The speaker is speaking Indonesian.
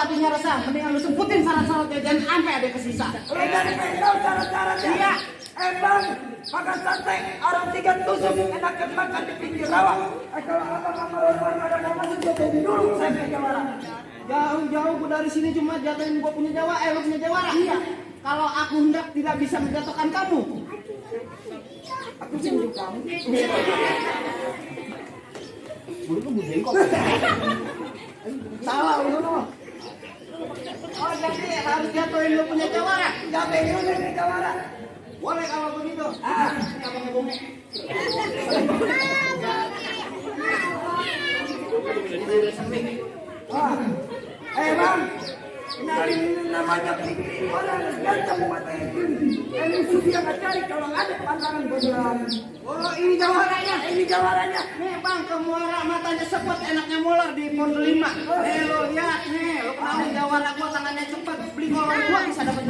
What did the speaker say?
hatinya resah, mendingan lu semputin syarat-syaratnya jangan sampai ada kesisa. Dari tahu syarat-syaratnya. Iya. Emang makan sate orang 3 tusuk enakan makan di pinggir rawa. Kalau abang ada mau masuk jadi dulu saya punya jawara. Jauh-jauh gua dari sini cuma jatuhin gua punya Jawa, lu punya Jawara. Iya. Kalau aku hendak tidak bisa menjatuhkan kamu. Aku tunjuk kamu. Bulu tuh bengkok. Salah lu no. Oh jadi harus jatuhin lu punya Jawara. Jatuhin dulu punya jawara. Boleh kalau begitu. Abang bumi. Bang, dari namanya pikir orang ganteng matanya tinggi. Ini sudah nggak cari kalau ada pantangan beneran. Oh ini jawarannya, ini jawarannya. Nih bang, kemuara matanya sepet enaknya molar di pon 5. Nih lo lihat nih, lo kenalin Jawara gua tangannya cepet. Beli molar gua bisa dapat